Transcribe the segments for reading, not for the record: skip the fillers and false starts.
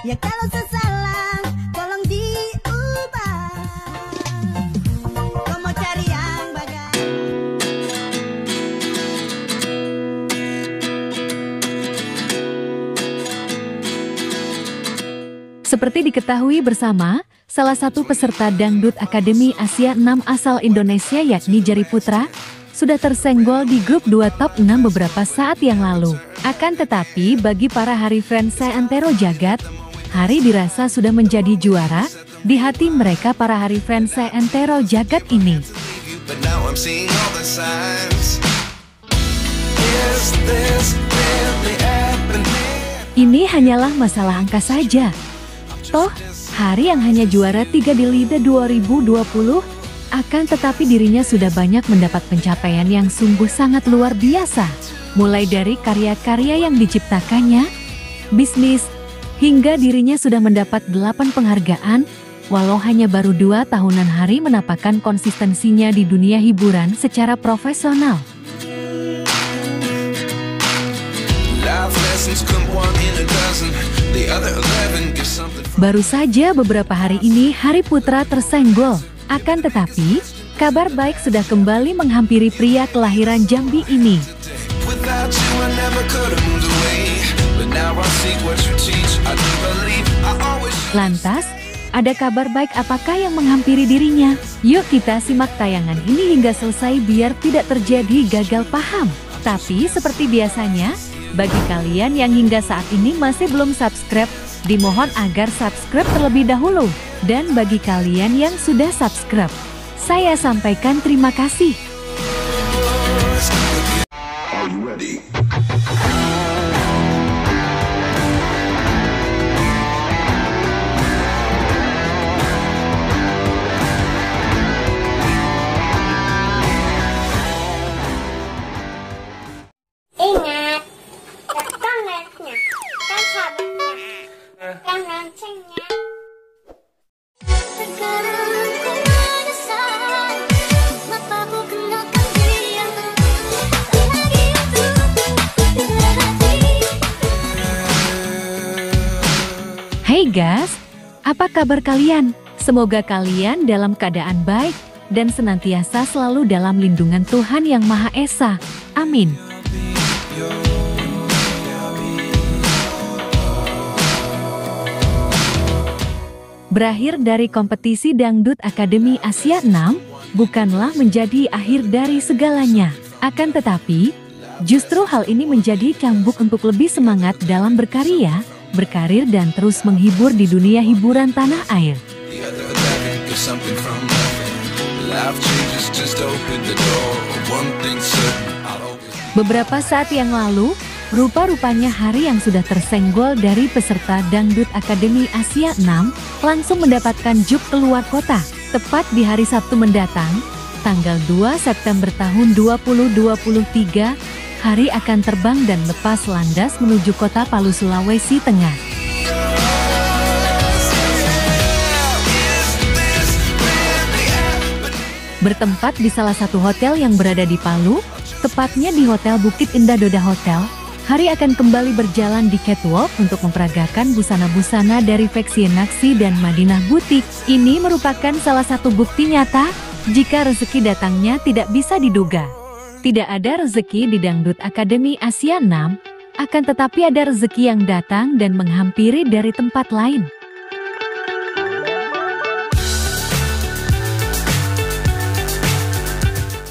Ya kalau sesalah tolong diubah. Kau mau cari yang bagai. Seperti diketahui bersama, salah satu peserta Dangdut Akademi Asia 6 asal Indonesia yakni Jerry Putra, sudah tersenggol di grup 2 top 6 beberapa saat yang lalu. Akan tetapi bagi para Hari fans seantero jagat, Hari dirasa sudah menjadi juara di hati mereka para Hari fans seantero jagat ini. Ini hanyalah masalah angka saja. Toh, Hari yang hanya juara 3 di LIDA 2020, akan tetapi dirinya sudah banyak mendapat pencapaian yang sungguh sangat luar biasa. Mulai dari karya-karya yang diciptakannya, bisnis, hingga dirinya sudah mendapat 8 penghargaan, walau hanya baru 2 tahunan. Hari menampakkan konsistensinya di dunia hiburan secara profesional. Baru saja beberapa hari ini Hari Putra tersenggol, akan tetapi kabar baik sudah kembali menghampiri pria kelahiran Jambi ini. Lantas, ada kabar baik apakah yang menghampiri dirinya? Yuk kita simak tayangan ini hingga selesai biar tidak terjadi gagal paham. Tapi seperti biasanya, bagi kalian yang hingga saat ini masih belum subscribe, dimohon agar subscribe terlebih dahulu. Dan bagi kalian yang sudah subscribe, saya sampaikan terima kasih. Ingat, donetnya, kan sahabatnya, kan loncengnya. Hey guys, apa kabar kalian? Semoga kalian dalam keadaan baik dan senantiasa selalu dalam lindungan Tuhan Yang Maha Esa. Amin. Berakhir dari kompetisi Dangdut Akademi Asia 6 bukanlah menjadi akhir dari segalanya. Akan tetapi, justru hal ini menjadi cambuk untuk lebih semangat dalam berkarya, berkarir dan terus menghibur di dunia hiburan tanah air. Beberapa saat yang lalu, rupa-rupanya Hari yang sudah tersenggol dari peserta Dangdut Akademi Asia 6 langsung mendapatkan juk keluar kota. Tepat di hari Sabtu mendatang, tanggal 2 September tahun 2023, Hari akan terbang dan lepas landas menuju kota Palu, Sulawesi Tengah. Bertempat di salah satu hotel yang berada di Palu, tepatnya di Hotel Bukit Indah Dodah Hotel, Hari akan kembali berjalan di catwalk untuk memperagakan busana-busana dari Veksienaksi dan Madinah Butik. Ini merupakan salah satu bukti nyata, jika rezeki datangnya tidak bisa diduga. Tidak ada rezeki di Dangdut Akademi Asia 6, akan tetapi ada rezeki yang datang dan menghampiri dari tempat lain.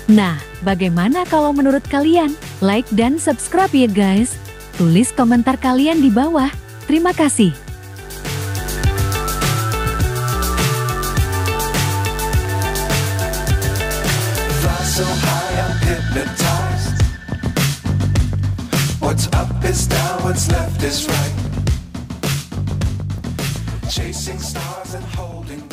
Nah, bagaimana kalau menurut kalian? Like dan subscribe ya guys. Tulis komentar kalian di bawah. Terima kasih. So high, I'm hypnotized. What's up is down, what's left is right. Chasing stars and holding